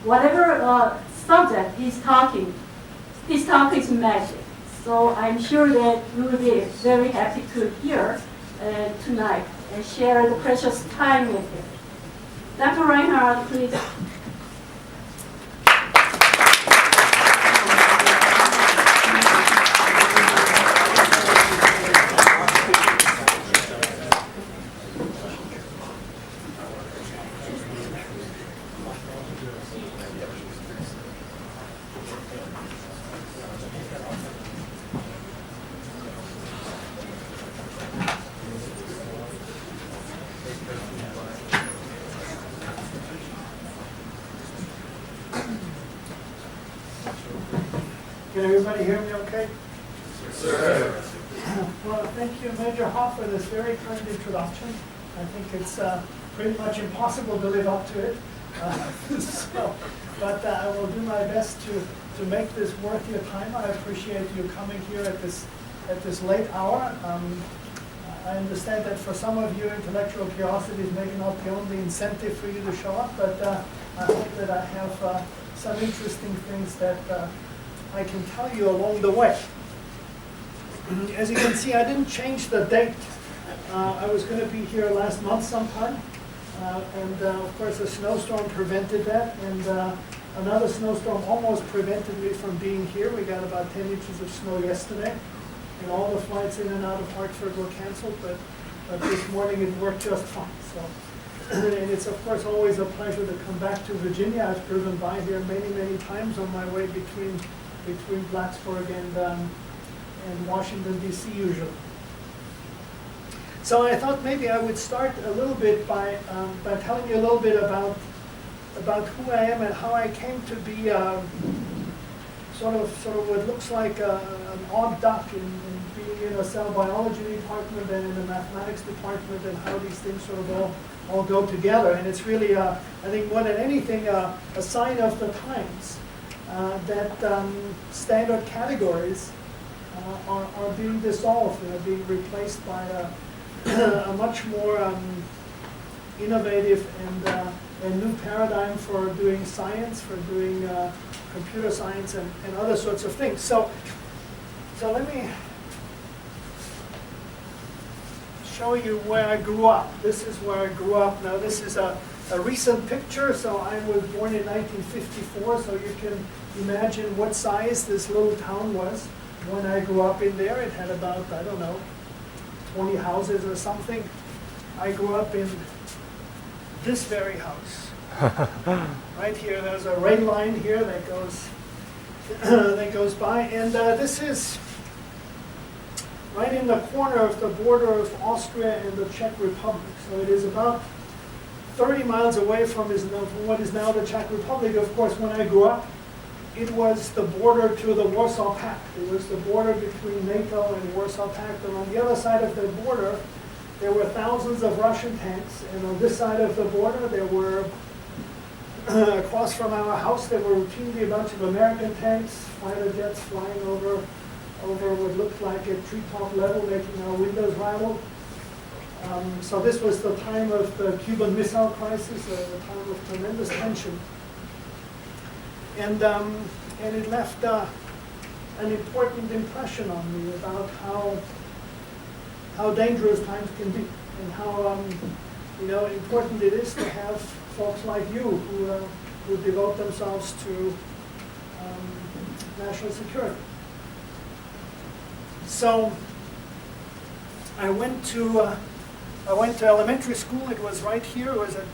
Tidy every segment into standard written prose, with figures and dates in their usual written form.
whatever subject he's talking, his talk is magic. So I'm sure that you will be very happy to hear tonight and share the precious time with him. Dr. Reinhard, please. Can everybody hear me okay? Yes, sir. Well, thank you, Major Hoff, for this very kind introduction. I think it's pretty much impossible to live up to it. But I will do my best to make this worth your time. I appreciate you coming here at this late hour. I understand that for some of you, intellectual curiosity is maybe not the only incentive for you to show up, but I hope that I have some interesting things that I can tell you along the way. As you can see, I didn't change the date. I was going to be here last month sometime, and of course a snowstorm prevented that, and another snowstorm almost prevented me from being here. We got about 10 inches of snow yesterday, and all the flights in and out of Hartford were canceled, but this morning it worked just fine. So, and it's of course always a pleasure to come back to Virginia. I've driven by here many, many times on my way between Plattsburgh and Washington, D.C. usually. So I thought maybe I would start a little bit by telling you a little bit about who I am and how I came to be sort of what looks like an odd duck in being in a cell biology department and in the mathematics department, and how these things sort of all go together. And it's really, I think more than anything, a sign of the times that standard categories are being dissolved and are being replaced by a much more innovative and new paradigm for doing science, for doing computer science and other sorts of things. So let me show you where I grew up. This is where I grew up. Now this is a recent picture. So I was born in 1954, so you can imagine what size this little town was when I grew up in there. It had about, I don't know, 20 houses or something. I grew up in this very house. Right here, there's a rail line here that goes by, and this is right in the corner of the border of Austria and the Czech Republic. So it is about 30 miles away from what is now the Czech Republic. Of course, when I grew up, it was the border to the Warsaw Pact. It was the border between NATO and Warsaw Pact. And on the other side of the border, there were thousands of Russian tanks. And on this side of the border, there were, across from our house, there were routinely a bunch of American tanks, fighter jets flying over what looked like a treetop level, making our windows rattle. So this was the time of the Cuban Missile Crisis, a time of tremendous tension. And it left an important impression on me about how dangerous times can be, and how important it is to have folks like you who devote themselves to national security. So I went to elementary school. It was right here. It was at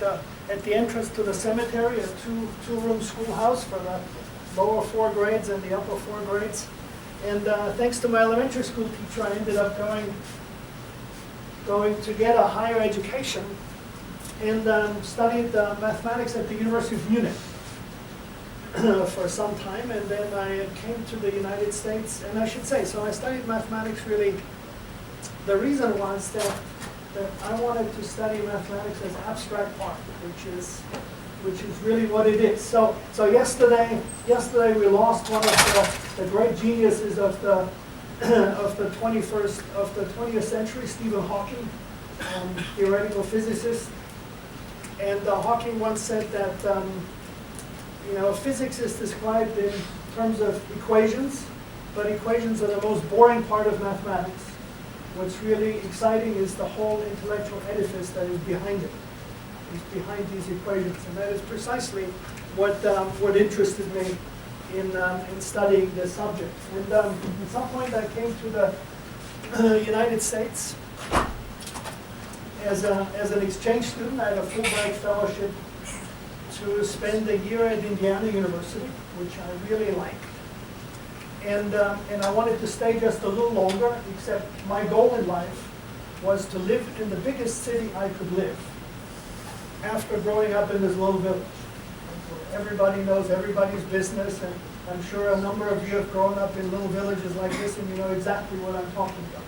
the entrance to the cemetery, a two-room schoolhouse for the lower 4 grades and the upper 4 grades. And thanks to my elementary school teacher, I ended up going to get a higher education and studied mathematics at the University of Munich for some time. And then I came to the United States, and I should say, so I studied mathematics really. The reason was that I wanted to study mathematics as abstract art, which is really what it is. So yesterday we lost one of the great geniuses of the 20th century, Stephen Hawking, theoretical physicist. And Hawking once said that physics is described in terms of equations, but equations are the most boring part of mathematics. What's really exciting is the whole intellectual edifice that is behind it, is behind these equations. And that is precisely what interested me in studying this subject. And at some point I came to the United States as an exchange student. I had a Fulbright fellowship to spend a year at Indiana University, which I really liked. And I wanted to stay just a little longer, except my goal in life was to live in the biggest city I could live after growing up in this little village. Everybody knows everybody's business, and I'm sure a number of you have grown up in little villages like this, and you know exactly what I'm talking about.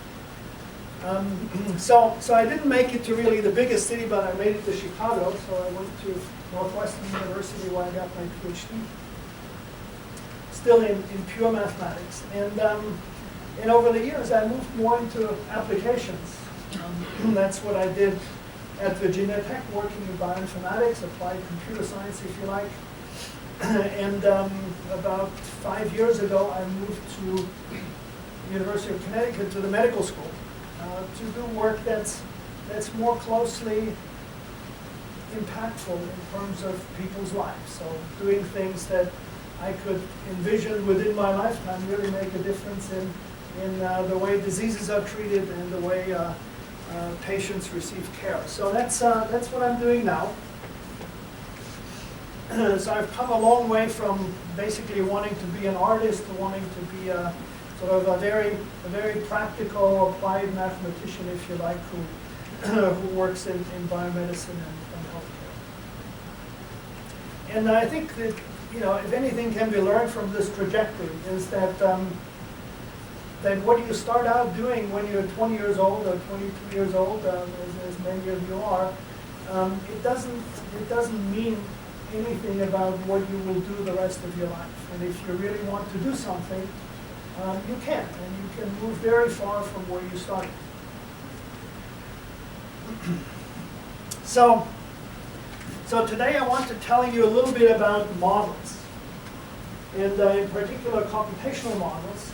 So I didn't make it to really the biggest city, but I made it to Chicago, so I went to Northwestern University where I got my PhD. Still in pure mathematics. And over the years I moved more into applications. That's what I did at Virginia Tech, working in bioinformatics, applied computer science if you like. And about 5 years ago I moved to the University of Connecticut to the medical school to do work that's more closely impactful in terms of people's lives. So doing things that I could envision within my lifetime really make a difference in the way diseases are treated and the way patients receive care. So that's what I'm doing now. So I've come a long way from basically wanting to be an artist to wanting to be sort of a very practical, applied mathematician, if you like, who works in biomedicine and healthcare. And I think that, if anything can be learned from this trajectory is that what you start out doing when you're 20 years old or 22 years old, as many of you are, it doesn't mean anything about what you will do the rest of your life. And if you really want to do something, you can, and you can move very far from where you started. So today I want to tell you a little bit about models, and in particular computational models,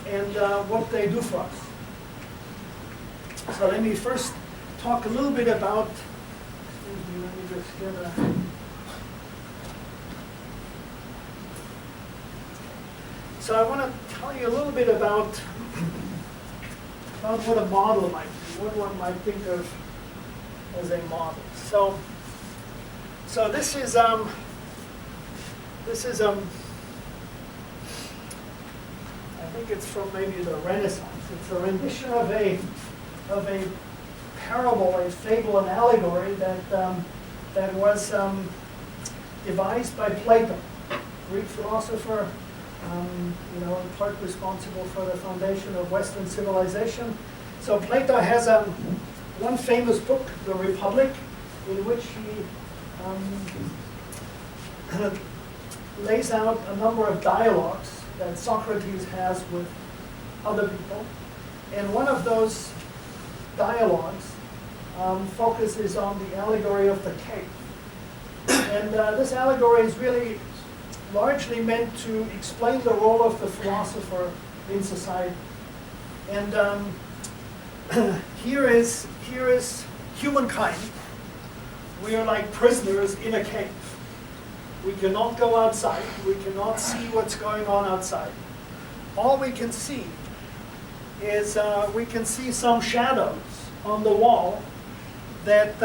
and what they do for us. So let me first talk a little bit about, let me just get a, so I want to tell you a little bit about what a model might be, what one might think of as a model. So this is I think it's from maybe the Renaissance. It's a rendition of a parable, a fable, an allegory that was devised by Plato, Greek philosopher, in part responsible for the foundation of Western civilization. So Plato has one famous book, The Republic, in which he lays out a number of dialogues that Socrates has with other people. And one of those dialogues focuses on the allegory of the cave. And this allegory is really largely meant to explain the role of the philosopher in society. And here is humankind. We are like prisoners in a cave. We cannot go outside. We cannot see what's going on outside. All we can see is we can see some shadows on the wall that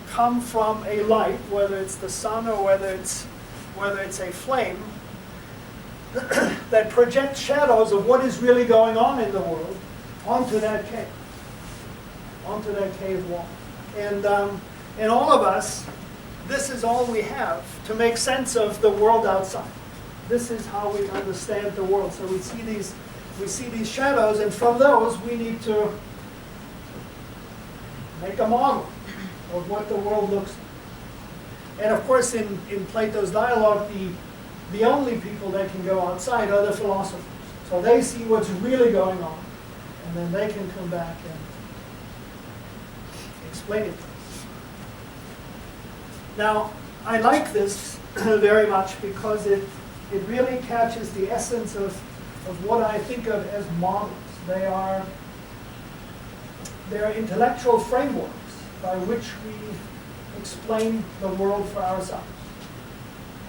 come from a light, whether it's the sun or whether it's a flame, that projects shadows of what is really going on in the world onto that cave wall. And all of us, this is all we have to make sense of the world outside. This is how we understand the world. So we see these shadows, and from those we need to make a model of what the world looks like. And of course, in Plato's dialogue, the only people that can go outside are the philosophers. So they see what's really going on, and then they can come back and explain it to us. Now, I like this very much because it really catches the essence of what I think of as models. They're intellectual frameworks by which we explain the world for ourselves.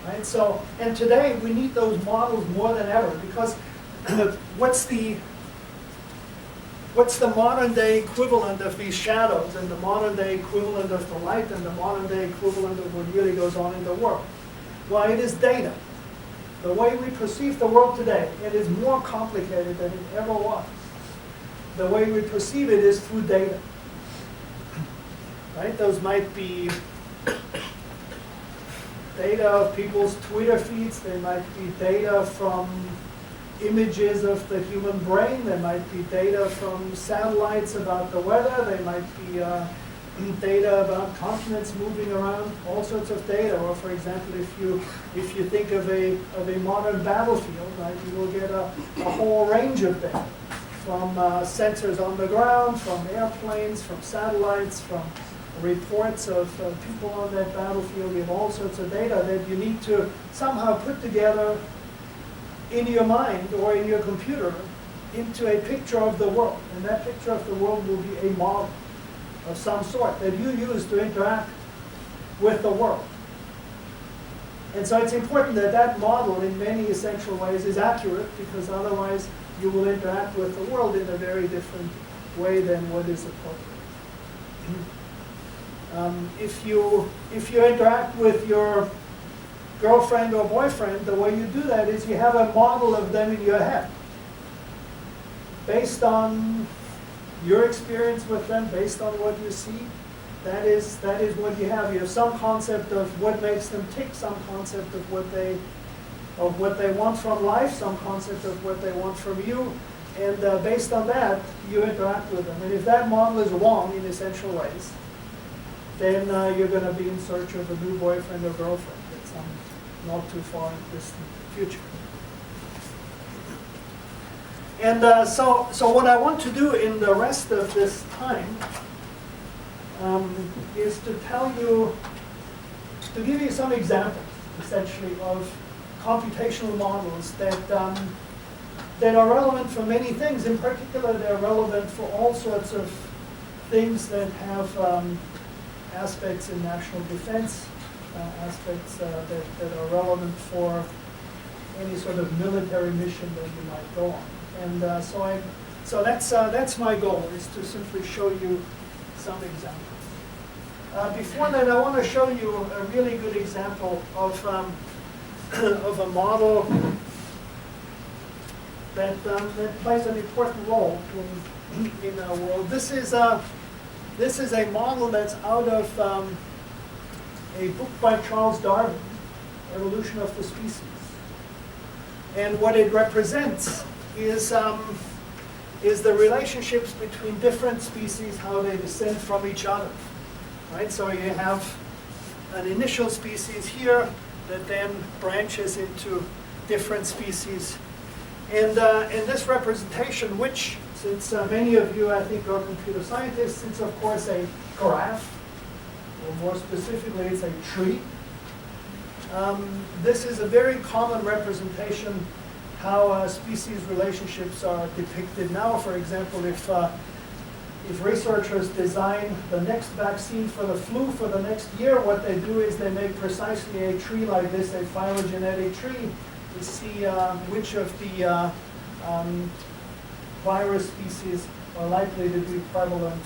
Right? So, and today we need those models more than ever because what's the modern day equivalent of these shadows and the modern day equivalent of the light and the modern day equivalent of what really goes on in the world? Well, it is data. The way we perceive the world today, it is more complicated than it ever was. The way we perceive it is through data. Right? Those might be data of people's Twitter feeds. They might be data from images of the human brain. There might be data from satellites about the weather. There might be data about continents moving around, all sorts of data. Or for example, if you think of a modern battlefield, right, you will get a whole range of data from sensors on the ground, from airplanes, from satellites, from reports of people on that battlefield. You have all sorts of data that you need to somehow put together in your mind or in your computer into a picture of the world. And that picture of the world will be a model of some sort that you use to interact with the world. And so it's important that that model in many essential ways is accurate, because otherwise you will interact with the world in a very different way than what is appropriate. If you interact with your girlfriend or boyfriend, the way you do that is you have a model of them in your head, based on your experience with them, based on what you see. That is what you have. You have some concept of what makes them tick, some concept of what they want from life, some concept of what they want from you, and based on that, you interact with them. And if that model is wrong in essential ways, then you're going to be in search of a new boyfriend or girlfriend at some not too far distant future. And so what I want to do in the rest of this time is to give you some examples, essentially, of computational models that are relevant for many things. In particular, they're relevant for all sorts of things that have aspects in national defense, aspects that are relevant for any sort of military mission that you might go on. And so that's my goal, is to simply show you some examples. Before that, I want to show you a really good example of a model that plays an important role in our world. This is a model that's out of a book by Charles Darwin, Evolution of the Species. And what it represents is the relationships between different species, how they descend from each other. Right? So you have an initial species here that then branches into different species. And this representation, which, since many of you, I think, are computer scientists, it's of course a graph, or more specifically, it's a tree. This is a very common representation how species relationships are depicted now. For example, if researchers design the next vaccine for the flu for the next year, what they do is they make precisely a tree like this, a phylogenetic tree, to see which of the virus species are likely to be prevalent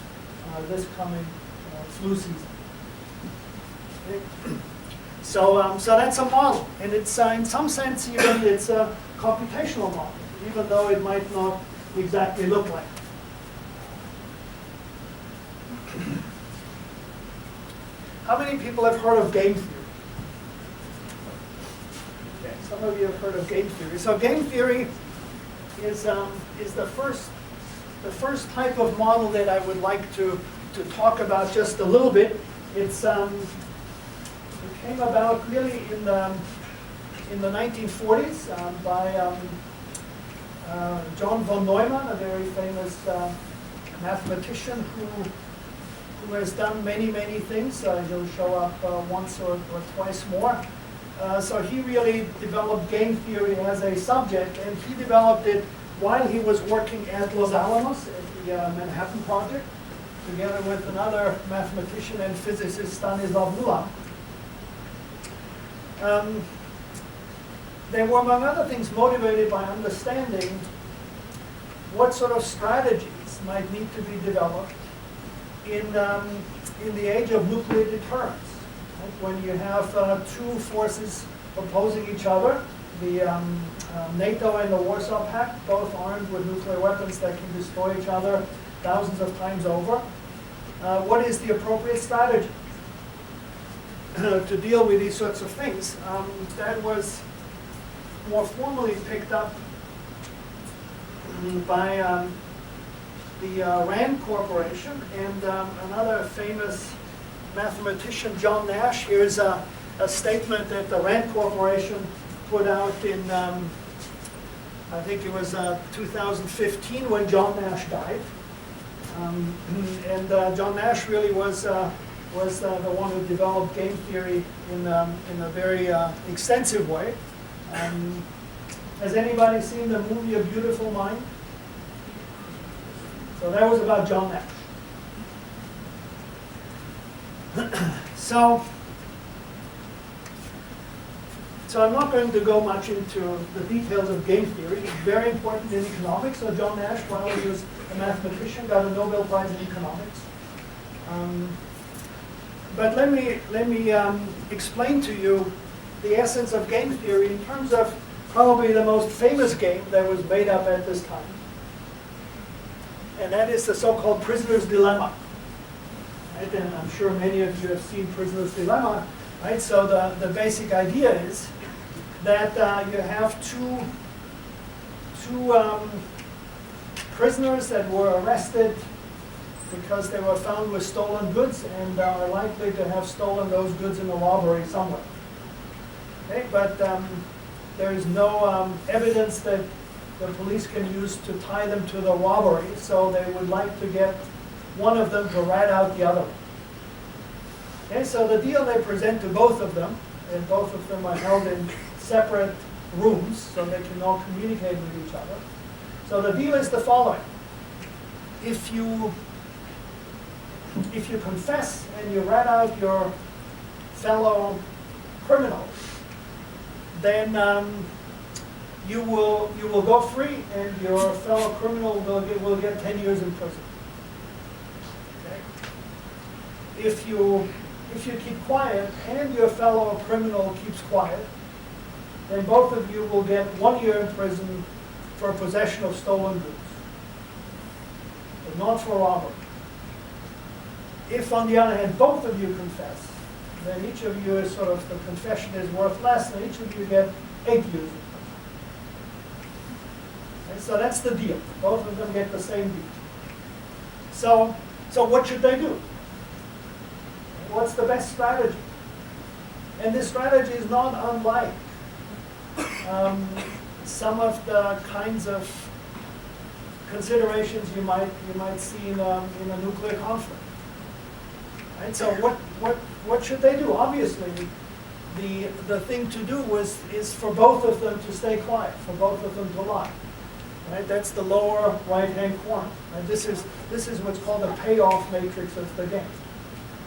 this coming flu season. Okay. So that's a model, and it's in some sense even it's a computational model, even though it might not exactly look like it. How many people have heard of game theory? Okay, some of you have heard of game theory. So game theory is the first type of model that I would like to talk about just a little bit. It came about really in the 1940s by John von Neumann, a very famous mathematician who has done many things. He'll show up once or twice more. So he really developed game theory as a subject, and he developed it while he was working at Los Alamos at the Manhattan Project, together with another mathematician and physicist, Stanislav Mula. They were, among other things, motivated by understanding what sort of strategies might need to be developed in the age of nuclear deterrence. Right? When you have two forces opposing each other, the NATO and the Warsaw Pact, both armed with nuclear weapons that can destroy each other thousands of times over. What is the appropriate strategy to deal with these sorts of things? That was more formally picked up by the Rand Corporation and another famous mathematician, John Nash. Here's a statement that the Rand Corporation put out in, I think it was 2015 when John Nash died. And John Nash really was the one who developed game theory in a very extensive way. Has anybody seen the movie A Beautiful Mind? So that was about John Nash. So I'm not going to go much into the details of game theory. It's very important in economics. So John Nash, while he was a mathematician, got a Nobel Prize in economics. But let me explain to you the essence of game theory in terms of probably the most famous game that was made up at this time. And that is the so-called prisoner's dilemma. Right? And I'm sure many of you have seen Prisoner's Dilemma. Right? So the basic idea is that you have two prisoners that were arrested because they were found with stolen goods and are likely to have stolen those goods in a robbery somewhere. Okay? But there is no evidence that the police can use to tie them to the robbery, so they would like to get one of them to rat out the other one. Okay, so the deal they present to both of them, and both of them are held in separate rooms, so they can all communicate with each other. So the deal is the following. If you confess and you rat out your fellow criminal, then you will go free, and your fellow criminal will get 10 years in prison. Okay? If you keep quiet and your fellow criminal keeps quiet, then both of you will get 1 year in prison for possession of stolen goods, but not for robbery. If, on the other hand, both of you confess, then each of you is sort of, the confession is worth less, and each of you get 8 years in prison. Okay, so that's the deal. Both of them get the same deal. So what should they do? What's the best strategy? And this strategy is not unlike some of the kinds of considerations you might see in a nuclear conflict. Right? So what should they do? Obviously, the thing to do is for both of them to stay quiet, for both of them to lie. Right? That's the lower right-hand corner. Right? This is what's called the payoff matrix of the game.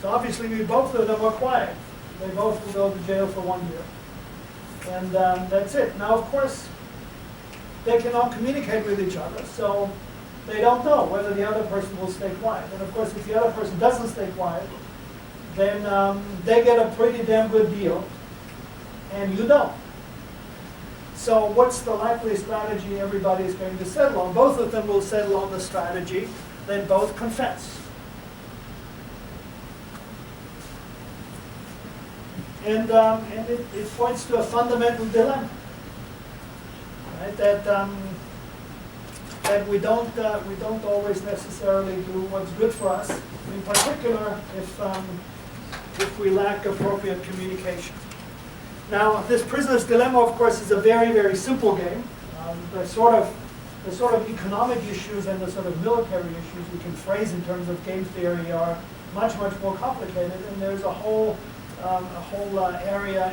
So obviously, both of them are quiet. They both will go to jail for 1 year. And that's it. Now, of course, they cannot communicate with each other, so they don't know whether the other person will stay quiet. And of course, if the other person doesn't stay quiet, then they get a pretty damn good deal, and you don't. So what's the likely strategy everybody is going to settle on? Both of them will settle on the strategy, then both confess. And it points to a fundamental dilemma, right? That we don't always necessarily do what's good for us. In particular, if we lack appropriate communication. Now, this prisoner's dilemma, of course, is a very, very simple game. The sort of economic issues and the sort of military issues we can phrase in terms of game theory are much, much more complicated, and there's a whole area